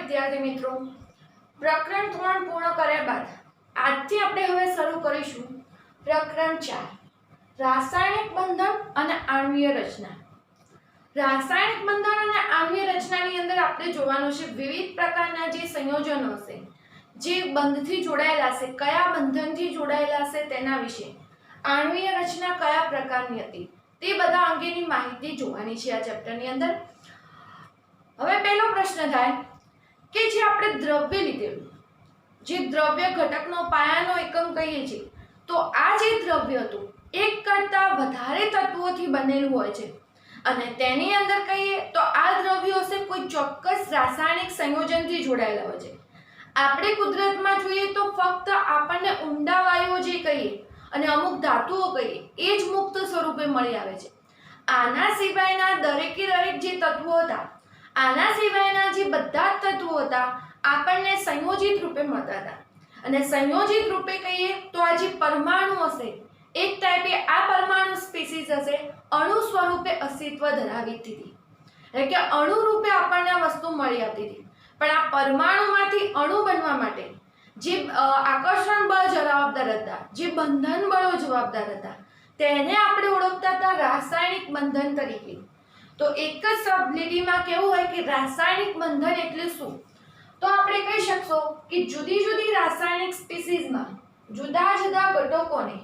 विद्यार्थी मित्रों, प्रकरण 3 पूर्ण કર્યા બાદ આજથી આપણે હવે શરૂ કરીશું પ્રકરણ 4 રાસાયણિક બંધન અને આણ્વીય રચના। રાસાયણિક બંધન અને આણ્વીય રચનાની અંદર આપણે જોવાનું છે વિવિધ પ્રકારના જે સંયોજનો છે જે બંધથી જોડાયેલા છે, કયા બંધનથી જોડાયેલા છે તેના વિશે, આણ્વીય રચના કયા પ્રકારની હતી તે બધા અંગેની માહિતી જોવાની છે આ ચેપ્ટરની અંદર। હવે પહેલો પ્રશ્ન થાય કે જે આપણે દ્રવ્ય લીધેલું, જે દ્રવ્ય ઘટકનો પાયાનો એકમ કહીએ છીએ, તો આ જે દ્રવ્ય હતું એક કરતાં વધારે તત્વોથી બનેલું હોય છે અને તેની અંદર કહીએ તો આ દ્રવ્યો છે કોઈ ચોક્કસ રાસાયણિક સંયોજનથી જોડાયેલા હોય છે। આપણે કુદરતમાં જોઈએ તો ફક્ત આપણને ઉમદા વાયુઓ જે કહીએ અને અમુક ધાતુઓ કહીએ એ જ મુક્ત સ્વરૂપે મળી આવે છે। આના સિવાયના દરેકે દરેક જે તત્વો હતા, આના સિવાયના જે બધા જ તત્વો હતા આપણને સંયોજિત રૂપે મળતા હતા અને સંયોજિત રૂપે કહીએ તો આ જે પરમાણુ હશે એક ટાઈપે આ પરમાણુ સ્પીસીસ હશે અણુ સ્વરૂપે અસ્તિત્વ ધરાવી હતી, એટલે કે અણુ રૂપે આપણને આ વસ્તુ મળી આવતી હતી। પણ આ પરમાણુમાંથી અણુ બનવા માટે જે આકર્ષણ બળ જવાબદાર હતા, જે બંધન બળો જવાબદાર હતા, તેને આપણે ઓળખતા હતા રાસાયણિક બંધન તરીકે। તો એક જ શબ્દ લીટીમાં કેવું હોય કે રાસાયણિક બંધન એટલે શું, તો આપણે કહી શકશો કે જુદી જુદી રાસાયણિક સ્પીસીસમાં જુદા જુદા ઘટકોને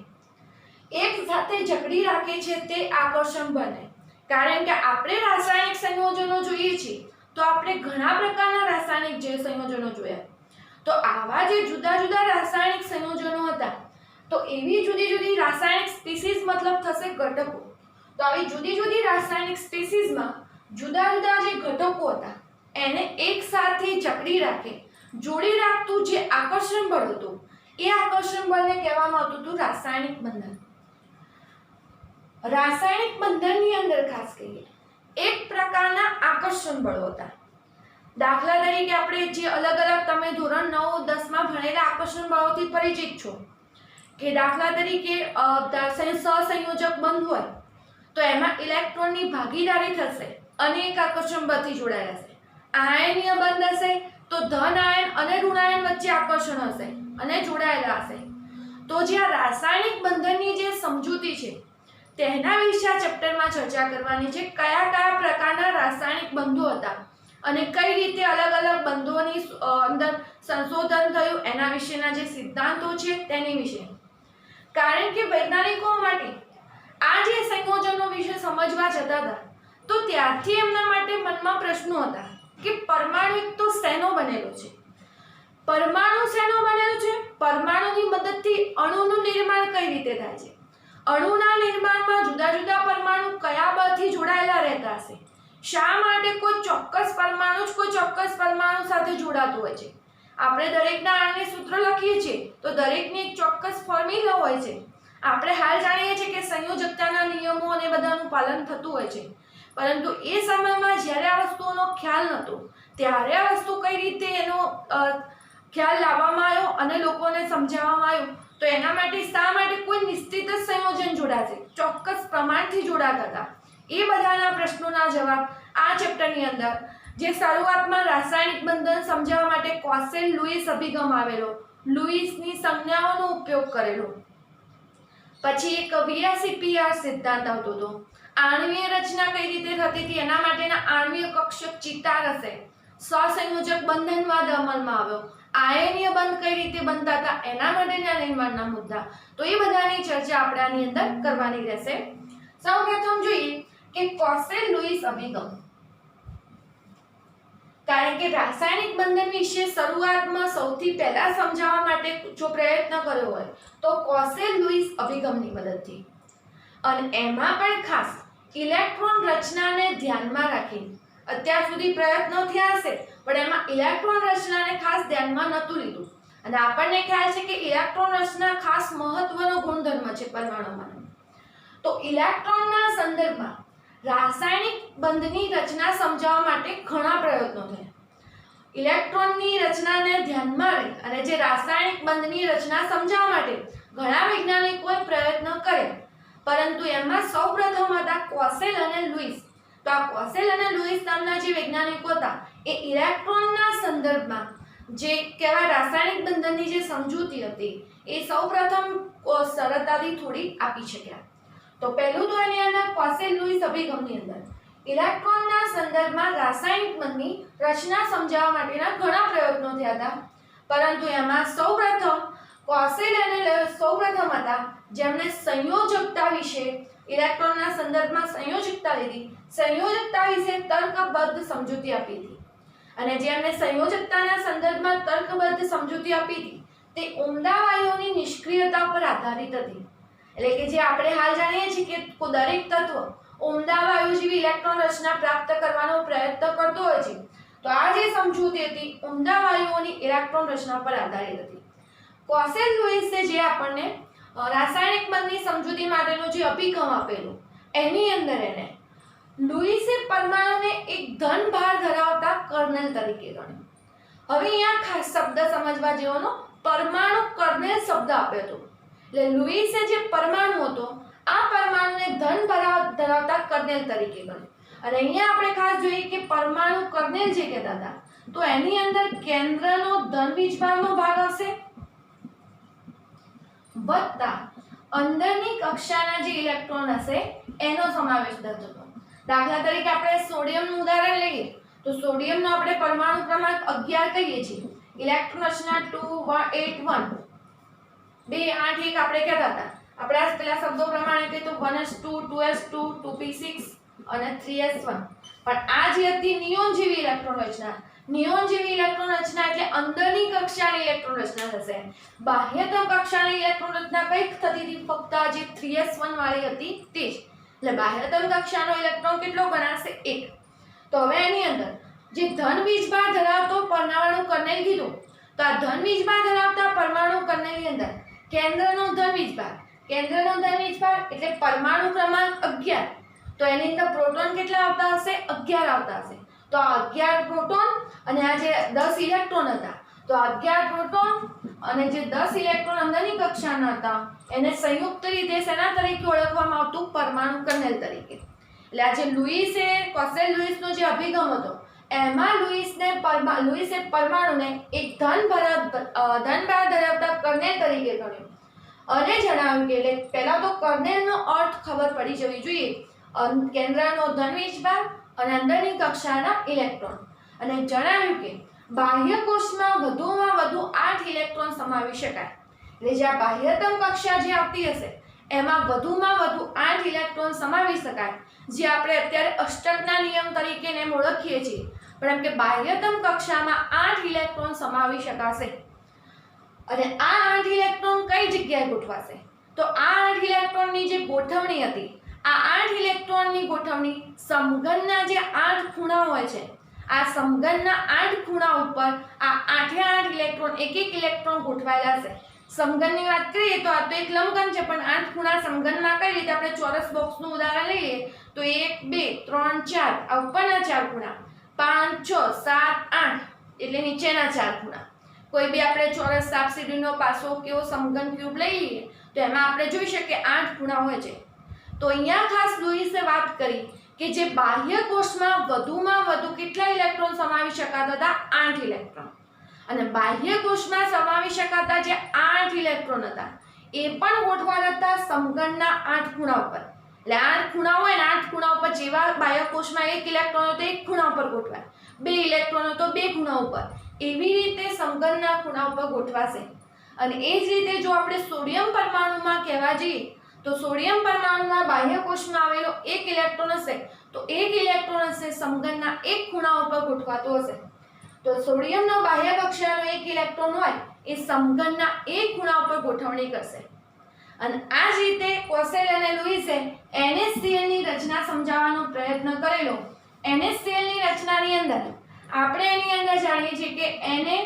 એક સાથે જકડી રાખે છે તે આકર્ષણ બને। કારણ કે આપણે રાસાયણિક સંયોજનો જોઈએ છીએ તો આપણે ઘણા પ્રકારના રાસાયણિક જે સંયોજનો જોયા, તો આવા જે જુદા જુદા રાસાયણિક સંયોજનો હતા તો એવી જુદી જુદી રાસાયણિક સ્પીસીસ મતલબ થશે ઘટકો। તો આવી જુદી જુદી રાસાયણિક સ્પીસીસમાં જુદા જુદા જે ઘટકો હતા એને એક સાથે જકડી રાખે, જોડી રાખતું જે આકર્ષણ બળ હતું એ આકર્ષણ બળને કહેવામાં આવતું હતું રાસાયણિક બંધન। રાસાયણિક બંધનની અંદર ખાસ કહીએ એક પ્રકારના આકર્ષણ બળો હતા। દાખલા તરીકે આપણે જે અલગ અલગ તમે ધોરણ 9 10 માં ભણેલા આકર્ષણ બળોથી પરિચિત છો કે દાખલા તરીકે સહસંયોજક બંધ હોય તો એમાં ઇલેક્ટ્રોનની ભાગીદારી થશે અને એક આકર્ષણ બળથી જોડાયેલા હશે। આયનીય બંધ હશે તો ધન આયન અને ઋણ આયન વચ્ચે આકર્ષણ હશે અને જોડાયેલા હશે। તો જે આ રાસાયણિક બંધનની જે સમજૂતી છે તેના વિશે આ ચેપ્ટરમાં ચર્ચા કરવાની છે। કયા કયા પ્રકારના રાસાયણિક બંધો હતા અને કઈ રીતે અલગ અલગ બંધોની અંદર સંશોધન થયું એના વિશેના જે સિદ્ધાંતો છે તેની વિશે। કારણ કે વૈજ્ઞાનિકો માટે આ જે સંયોજનો વિશે સમજવા જતા હતા તો ત્યારથી એમના માટે મનમાં પ્રશ્નો હતા કે પરમાણુ તો શેનો બનેલો છે, પરમાણુ શેનો બનેલો છે, પરમાણુની મદદથી અણુનું નિર્માણ કઈ રીતે થાય છે, અણુના નિર્માણમાં જુદા જુદા પરમાણુ કયા બળથી જોડાયેલા રહેતા હશે, શા માટે કોઈ ચોક્કસ પરમાણુ જ કોઈ ચોક્કસ પરમાણુ સાથે જોડાતું હોય છે। આપણે દરેકના આણ્વિક સૂત્ર લખીએ છીએ તો દરેકની એક ચોક્કસ ફોર્મ્યુલા હોય છે। આપણે હાલ જાણીએ છીએ કે સંયોજકતાના નિયમો અને બધાનું પાલન થતું હોય છે, પરંતુ એ સમયમાં જ્યારે આ વસ્તુઓનો ખ્યાલ નહોતો ત્યારે આ વસ્તુ કઈ રીતે એનો ખ્યાલ લાવવામાં આવ્યો અને લોકોને સમજાવવામાં આવ્યું, તો એના માટે શા માટે કોઈ નિશ્ચિત જ સંયોજન જોડાશે, ચોક્કસ પ્રમાણથી જોડાતા હતા, એ બધાના પ્રશ્નોના જવાબ આ ચેપ્ટરની અંદર જે શરૂઆતમાં રાસાયણિક બંધન સમજાવવા માટે કોસેલ લુઈસ અભિગમ આવેલો, લુઈસની સંજ્ઞાઓનો ઉપયોગ કરેલો, પછી એક VSEPR સિદ્ધાંત આવતો હતો, આણ્વીય રચના કઈ રીતે થતી હતી એના માટેના આણ્વીય કક્ષક ચિતાર હશે, સહસંયોજક બંધનવાદ અમલમાં આવ્યો, આયનીય બંધ કઈ રીતે બનતા હતા એના માટેના નિર્માણના મુદ્દા, તો એ બધાની ચર્ચા આપણે આની અંદર કરવાની રહેશે। સૌપ્રથમ જોઈએ કે કોસેલ લુઈસ અભિગમ। કારણ કે રાસાયણિક બંધન વિશે શરૂઆતમાં સૌથી પહેલા સમજાવવા માટે જો પ્રયત્ન કર્યો હોય તો કોસેલ લુઈસ અભિગમની મદદથી, અને એમાં પણ ખાસ ઇલેક્ટ્રોન રચનાને ધ્યાનમાં રાખી અત્યાર સુધી પ્રયત્નો થયા હશે પણ એમાં ઇલેક્ટ્રોન રચનાને ખાસ ધ્યાનમાં નહોતું લીધું। અને આપણને ખ્યાલ છે કે ઇલેક્ટ્રોન રચના ખાસ મહત્વનો ગુણધર્મ છે પરમાણુમાં, તો ઇલેક્ટ્રોનના સંદર્ભમાં રાસાયણિક બંધની રચના સમજાવવા માટે ઘણા પ્રયત્નો થયા। ઇલેક્ટ્રોનની રચનાને ધ્યાનમાં લઈ અને જે રાસાયણિક બંધની રચના સમજાવવા માટે ઘણા વૈજ્ઞાનિકોએ પ્રયત્ન કર્યા, પરંતુ એમાં સૌપ્રથમ હતા કોસેલ અને લુઈસ। તો તો આ કોસેલ અને લુઈસ નામના જે વૈજ્ઞાનિકો હતા એ ઇલેક્ટ્રોનના સંદર્ભમાં જે કેવા રાસાયણિક બંધનની જે સમજૂતી હતી એ સૌપ્રથમ સરળતાથી થોડી આપી શક્યા. તો પહેલું તો એની અંદર કોસેલ લુઈસ અભિગમની અંદર ઇલેક્ટ્રોનના સંદર્ભમાં રાસાયણિક બંધની રચના સમજાવવા માટેના ઘણા પ્રયત્નો થયા હતા, પરંતુ એમાં સૌપ્રથમ કોસેલ અને સૌપ્રથમ હતા જેમણે સંયોજકતા વિશે ઇલેક્ટ્રોનના સંદર્ભમાં સંયોજકતા લીધી, સંયોજકતા વિશે તર્કબદ્ધ સમજૂતી આપી હતી. અને જેમણે સંયોજકતાના સંદર્ભમાં તર્કબદ્ધ સમજૂતી આપી હતી તે ઉમદા વાયુઓની નિષ્ક્રિયતા પર આધારિત હતી. એટલે કે જે આપણે હાલ જાણીએ છીએ કે દરેક તત્વ ઉમદા વાયુ જેવી ઇલેક્ટ્રોન રચના પ્રાપ્ત કરવાનો પ્રયત્ન કરતો હોય છે, તો આ જે સમજૂતી હતી ઉમદા વાયુઓની ઇલેક્ટ્રોન રચના પર આધારિત હતી. કોસેલ લુઈસે જે આપણને રાસાયણિક બંધની સમજૂતી માટેનો જે અભિગમ આપેલો એની અંદર એને લુઈસે પરમાણુને એક ધન ભાર ધરાવતા કર્નેલ તરીકે ગણ્યો. હવે અહીંયા ખાસ શબ્દ સમજવા જેવાનો પરમાણુ કર્નેલ શબ્દ આપ્યો હતો. એટલે લુઈસે જે પરમાણુ હતો આ પરમાણુને ધન ભાર ધરાવતા કર્નેલ તરીકે ગણ્યો. અને અહીંયા આપણે ખાસ જોઈએ કે પરમાણુ કર્નેલ જે કહેતા હતા તો એની અંદર કેન્દ્રનો ધન વીજભારનો ભાગ હશે વત્તા અંદરની કક્ષાના જે ઇલેક્ટ્રોન હશે એનો સમાવેશ થતો. દાખલા તરીકે આપણે સોડિયમનું ઉદાહરણ લઈએ તો સોડિયમનો આપણે પરમાણુ ક્રમાંક 11 કહીએ છીએ. ઇલેક્ટ્રોન રચના 281 281 આપણે કહેતા હતા. આપણે આ પેલા શબ્દો પ્રમાણે કહીએ તો 1s2 2s2 2p6 અને 3s1. પણ આ જે હતી નિયોન જેવી ઇલેક્ટ્રોન રચના, નિયોન જેવી ઇલેક્ટ્રોન રચના એટલે અંદરની કક્ષાની ઇલેક્ટ્રોન રચના થશે. બાહ્યતમ કક્ષાની ઇલેક્ટ્રોન રચના કઈ થતી હતી? ફક્ત આ જે 3s1 વાળી હતી તે જ. એટલે બાહ્યતમ કક્ષાનો ઇલેક્ટ્રોન કેટલો ગણાશે? 1. તો હવે એની અંદર જે ધન વીજભાર ધરાવતો પરમાણુ કર્નેલ કીધું, તો આ ધન વીજભાર ધરાવતા પરમાણુ કર્નેલની અંદર કેન્દ્રનો ધન વીજભાર, કેન્દ્રનો ધન વીજભાર એટલે પરમાણુ ક્રમાંક 11. તો એની અંદર પ્રોટોન કેટલા આવતા હશે? 11 આવતા હશે. તો આ 11 પ્રોટોન અને આ જે 10 ઇલેક્ટ્રોન હતા, તો આ 11 પ્રોટોન અને જે 10 ઇલેક્ટ્રોન અંદરની કક્ષાના હતા એને સંયુક્ત રીતે શેના તરીકે ઓળખવામાં આવતું? પરમાણુ કર્નેલ તરીકે. એટલે આ જે લુઈસે કોસેલ લુઈસનો જે અભિગમ હતો એમાં લુઈસે પરમાણુને એક ધન ભાર ધરાવતા કર્નેલ તરીકે ગણ્યો અને જણાવ્યું કે એટલે પહેલા તો કર્નેલનો અર્થ ખબર પડી જવી જોઈએ. કેન્દ્રનો ધન વીજભાર અને અંદરની કક્ષાના ઇલેક્ટ્રોન. અને જણાવ્યું કે બાહ્ય કોષમાં વધુમાં વધુ 8 ઇલેક્ટ્રોન સમાવી શકાય. એટલે જે આ બાહ્યતમ કક્ષા જે આવતી હશે એમાં વધુમાં વધુ 8 ઇલેક્ટ્રોન સમાવી શકાય, જે આપણે અત્યારે અષ્ટકના નિયમ તરીકે એને ઓળખીએ છીએ. પણ એમ કે બાહ્યતમ કક્ષામાં 8 ઇલેક્ટ્રોન સમાવી શકાશે. અને આ 8 ઇલેક્ટ્રોન કઈ જગ્યાએ ગોઠવાશે? તો આ 8 ઇલેક્ટ્રોનની જે ગોઠવણી હતી આ 8 ઇલેક્ટ્રોનની ગોઠવણી સમઘનના જે 8 ખૂણા હોય છે આ સમઘનના 8 ખૂણા ઉપર આ 8 ઇલેક્ટ્રોન એક ઇલેક્ટ્રોન ગોઠવાયેલા છે. સમઘનની વાત કરીએ તો આ તો એક લંબઘન છે, પણ 8 ખૂણા સમઘનમાં કઈ રીતે? આપણે ચોરસ બોક્સનું ઉદાહરણ લઈએ તો 1 2 3 4 આ ઉપરના 4 ખૂણા, 5 6 7 8 એટલે નીચેના 4 ખૂણા. કોઈ બી આપણે ચોરસ સાપ સીડીનો પાસો કેવો સમઘન ક્યુબ લઈ લઈએ તો એમાં આપણે જોઈ શકીએ 8 ખૂણા હોય છે. તો અહીંયા ખાસ લુઈસે વાત કરી કે જે બાહ્ય કોષમાં વધુમાં વધુ કેટલા ઇલેક્ટ્રોન સમાવી શકાતા હતા? 8 ઇલેક્ટ્રોન. અને બાહ્ય કોષમાં સમાવી શકાતા જે 8 ઇલેક્ટ્રોન હતા એ પણ ગોઠવાના હતા સમઘનના 8 ખૂણા ઉપર. એટલે 8 ખૂણા હોય ને 8 ખૂણા ઉપર જેવા બાહ્ય કોષમાં 1 ઇલેક્ટ્રોન હોય તો 1 ખૂણા ઉપર ગોઠવાય, 2 ઇલેક્ટ્રોન હોય તો 2 ખૂણા ઉપર, એવી રીતે સમઘનના ખૂણા ઉપર ગોઠવાશે. અને એ જ રીતે જો આપણે સોડિયમ પરમાણુમાં કહેવા જઈએ તો સોડિયમ પરમાણુમાં બાહ્ય કોષમાં આવેલો 1 ઇલેક્ટ્રોન હશે તો 1 ઇલેક્ટ્રોન હશે સમઘનના 1 ખૂણા ઉપર ગોઠવાતો હશે. તો સોડિયમનો બાહ્ય કક્ષાનો 1 ઇલેક્ટ્રોન હોય એ સમઘનના 1 ખૂણા ઉપર ગોઠવણી કરશે. અને આ જ રીતે કોસેલ અને લુઈસે NaCl ની રચના સમજાવવાનો પ્રયત્ન કરેલો. NaCl ની રચનાની અંદર આપણે એની અંદર જાણીએ છીએ કે Na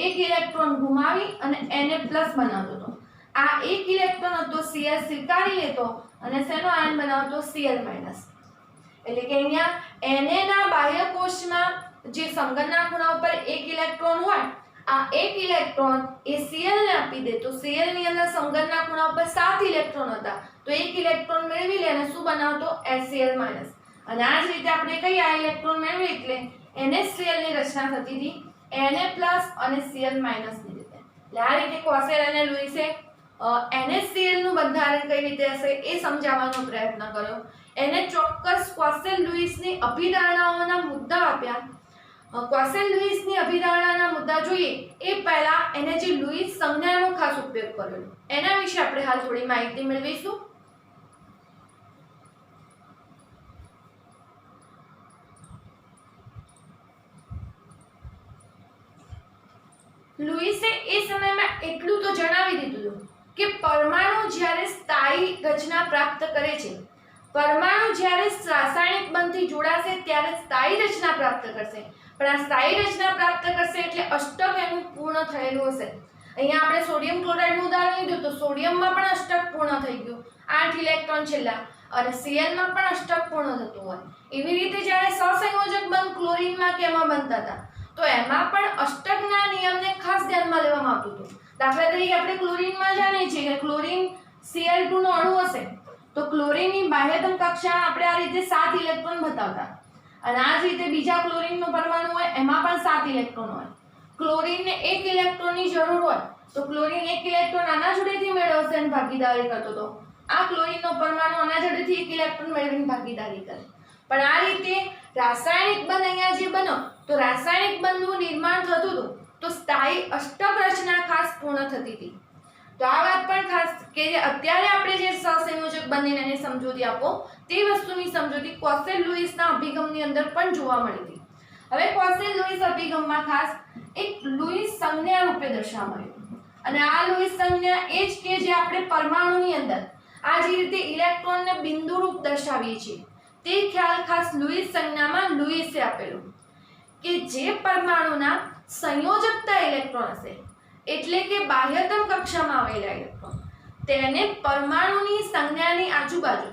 એક ઇલેક્ટ્રોન ગુમાવી અને Na+ બનાવતો હતો. આ એક ઇલેક્ટ્રોન હતો Cl સ્વીકારી લેતો અને શેનો આયન બનાવતો? Cl-. એટલે કે અહીંયા Na ના બાહ્ય કોષમાં જે સમઘનના ખૂણા ઉપર 1 ઇલેક્ટ્રોન હોય આ 1 ઇલેક્ટ્રોન એ Cl ને આપી દે તો Cl ની અંદર સમઘનના ખૂણા ઉપર 7 ઇલેક્ટ્રોન હતા તો 1 ઇલેક્ટ્રોન મેળવી લે અને શું બનાવતો? Cl-. અને આ જ રીતે આપણે કઈ આ ઇલેક્ટ્રોન મેળવી એટલે NH ની રચના થતી હતી Na+ અને Cl- ની રીતે. એટલે આ રીતે ક્વોસેલ અને લુઈસે NaCl નું બંધારણ કઈ રીતે હશે એ સમજાવવાનો પ્રયત્ન કર્યો. એને ચોક્કસ ક્વોસેલ લુઈસની અભિધારણાઓના મુદ્દા આપ્યા. ક્વોસેલ લુઈસની અભિધારણાના મુદ્દા જોઈએ એ પહેલા એને જે લુઈસ સંજ્ઞાનો ખાસ ઉપયોગ કરેલો એના વિશે આપણે હાલ થોડી માહિતી મેળવીશું. લુઈસે એ સમયમાં એટલું તો જણાવી દીધું કે પરમાણુ જ્યારે સ્થાયી રચના પ્રાપ્ત કરે છે, પરમાણુ જ્યારે રાસાયણિક બંધથી જોડાશે ત્યારે સ્થાયી રચના પ્રાપ્ત કરશે. પણ આ સ્થાયી રચના પ્રાપ્ત કરશે એટલે અષ્ટક એનું પૂર્ણ થયેલું હશે. અહીંયા આપણે સોડિયમ ક્લોરાઇડનું ઉદાહરણ લીધું તો સોડિયમમાં પણ અષ્ટક પૂર્ણ થઈ ગયું, 8 ઇલેક્ટ્રોન છેલ્લા, અને Cl માં પણ અષ્ટક પૂર્ણ થતું હોય. એવી રીતે જ્યારે સહસંયોજક બંધ ક્લોરીનમાં કે એમાં બનતા હતા તો એમાં પણ અષ્ટકના નિયમને ખાસ ધ્યાનમાં લેવામાં આવતું હતું. દાખલા તરીકે આપણે ક્લોરીનમાં જાણીએ છીએ કે ક્લોરીન Cl2 નો અણુ હશે તો ક્લોરીનની બાહ્યતમ કક્ષામાં આપણે આ રીતે 7 ઇલેક્ટ્રોન બતાવતા, અને આ જ રીતે બીજા ક્લોરીનનો પરમાણુ હોય એમાં પણ 7 ઇલેક્ટ્રોન હોય. ક્લોરીનને 1 ઇલેક્ટ્રોનની જરૂર હોય તો ક્લોરીન 1 ઇલેક્ટ્રોન આના જોડેથી મેળવશે અને ભાગીદારી કરતો હતો. આ ક્લોરીનનો પરમાણુ આના જોડેથી 1 ઇલેક્ટ્રોન મેળવીને ભાગીદારી કરે. પણ આ રીતે રાસાયણિક બંધ અહીંયા જે બનો તો રાસાયણિક બંધનું નિર્માણ થતું હતું તો સ્થાયી અષ્ટક રચના ખાસ પૂર્ણ થતી હતી. તો આ વાત પણ ખાસ કે અત્યારે આપણે જે સહસંયોજક બંધની એની સમજૂતી આપો તે વસ્તુની સમજૂતી ક્વોસેલ લુઈસના અભિગમની અંદર પણ જોવા મળી હતી. હવે ક્વોસેલ લુઈસ અભિગમમાં ખાસ એક લુઈસ સંજ્ઞા રૂપે દર્શાવવામાં આવ્યું, અને આ લુઈસ સંજ્ઞા એ જ કે જે આપણે પરમાણુની અંદર આ જે રીતે ઇલેક્ટ્રોનને બિંદુ રૂપ દર્શાવીએ છીએ તે ખ્યાલ ખાસ લુઈસ સંજ્ઞામાં લુઈસે આપેલો કે જે પરમાણુના સંયોજકતા ઇલેક્ટ્રોન હશે એટલે કે બાહ્યતમ કક્ષામાં આવેલા ઇલેક્ટ્રોન તેને પરમાણુની સંજ્ઞાની આજુબાજુ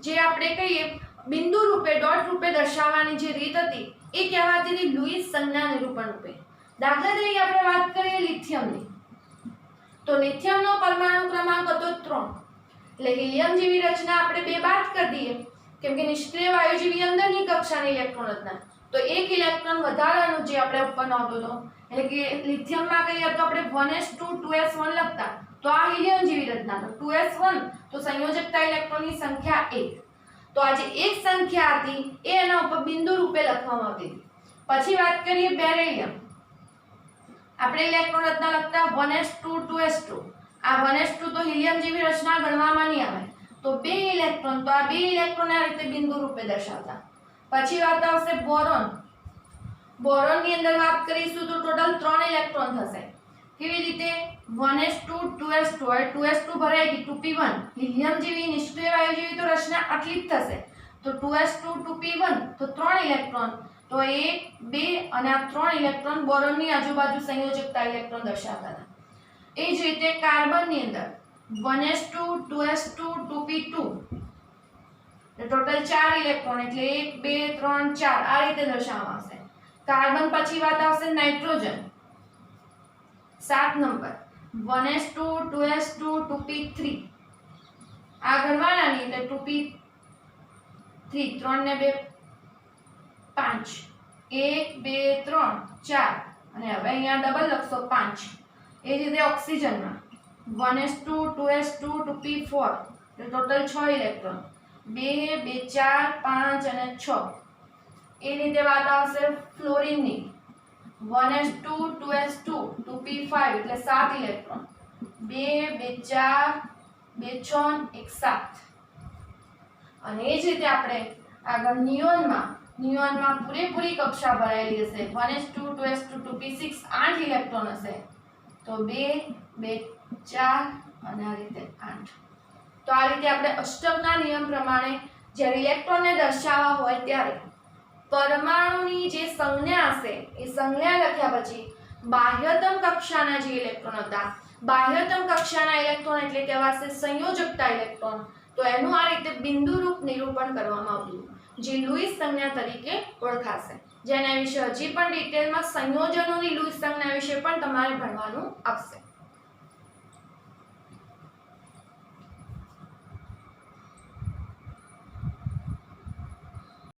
જે આપણે કહીએ બિંદુ રૂપે ડોટ રૂપે દર્શાવવાની જે રીત હતી એ કહેવાતી હતી લુઈસ સંજ્ઞા નિરૂપણ રૂપે. દાખલા તરીકે આપણે વાત કરીએ લિથિયમની તો લિથિયમનો પરમાણુ ક્રમાંક હતો 3. એટલે હિલિયમ જેવી રચના આપણે 2 બાદ કરી દઈએ કેમ કે નિષ્ક્રિય વાયુ જેવી અંદરની કક્ષાની ઇલેક્ટ્રોન રચના તો 1 ઇલેક્ટ્રોન વધારાનું જે આપણે ઉપર નોંધો હતો એટલે કે લિથિયમમાં કહીએ તો આપણે 1s2 2s1 લખતા તો આ હિલિયમ જેવી રચના તો 2s1 તો સંયોજકતા ઇલેક્ટ્રોનની સંખ્યા 1. તો આ જે એક સંખ્યા હતી એ એના ઉપર બિંદુ રૂપે લખવામાં આવતી હતી. પછી વાત કરીએ બેરિલિયમ, આપણે ઇલેક્ટ્રોન રચના લખતા 1s2 2s2. આ 1s2 તો હિલિયમ જેવી રચના ગણવામાં નહીં આવે તો 2 ઇલેક્ટ્રોન, તો આ 2 ઇલેક્ટ્રોન આ રીતે બિંદુ રૂપે દર્શાવતા. પછી વાત આવશે બોરોન. બોરોનની અંદર વાત કરીશું તો ટોટલ 3 ઇલેક્ટ્રોન થશે. કેવી રીતે 1s2 2s2 હવે 2s2 ભરાઈ ગઈ 2p1 હિલિયમ જેવી નિષ્ક્રિય વાયુ જેવી તો રચના આટલી જ થશે તો 2s2 2p1 તો 3 ઇલેક્ટ્રોન તો 1 2 અને આ 3 ઇલેક્ટ્રોન બોરોનની આજુબાજુ સંયોજકતા ઇલેક્ટ્રોન દર્શાવતા હતા. એ જ રીતે કાર્બનની અંદર 1s2 2s2 2p2 total 4 electron એટલે 1 2 3 4 આ રીતે દર્શાવવામાં આવશે. કાર્બન પછી વાત આવશે nitrogen 7 number 1s2 2s2 2p3 આ ગણવાના નહીં એટલે 2p3 3 ને 2 5 1 2 3 4 અને હવે અહીંયા ડબલ લખશો 5. એ જ રીતે ઓક્સિજનમાં 1s2 2s2 2p4 total 6 electron 2 2 4 5 અને 6. એ રીતે વાત આવશે ફ્લોરિનની 1s2 2s2 2p5 એટલે 7 ઇલેક્ટ્રોન 2 2 4 2 6 1 7. અને એ જ રીતે આપણે આગળ નિયોનમાં પૂરેપૂરી કક્ષા ભરાયેલી હશે 1s2 2s2 2p6 8 ઇલેક્ટ્રોન હશે તો 2 2 4 અને આ રીતે 8. તો આ રીતે આપણે અષ્ટકના નિયમ પ્રમાણે જ્યારે ઇલેક્ટ્રોનને દર્શાવવા હોય ત્યારે પરમાણુની જે સંજ્ઞા હશે એ સંજ્ઞા લખ્યા પછી બાહ્યતમ કક્ષાના જે ઇલેક્ટ્રોન હતા બાહ્યતમ કક્ષાના ઇલેક્ટ્રોન એટલે કહેવાશે સંયોજકતા ઇલેક્ટ્રોન તો એનું આ રીતે બિંદુરૂપ નિરૂપણ કરવામાં આવ્યું જે લુઈસ સંજ્ઞા તરીકે ઓળખાશે. જેના વિશે હજી પણ ડિટેલમાં સંયોજનોની લુઈસ સંજ્ઞા વિશે પણ તમારે ભણવાનું આવશે.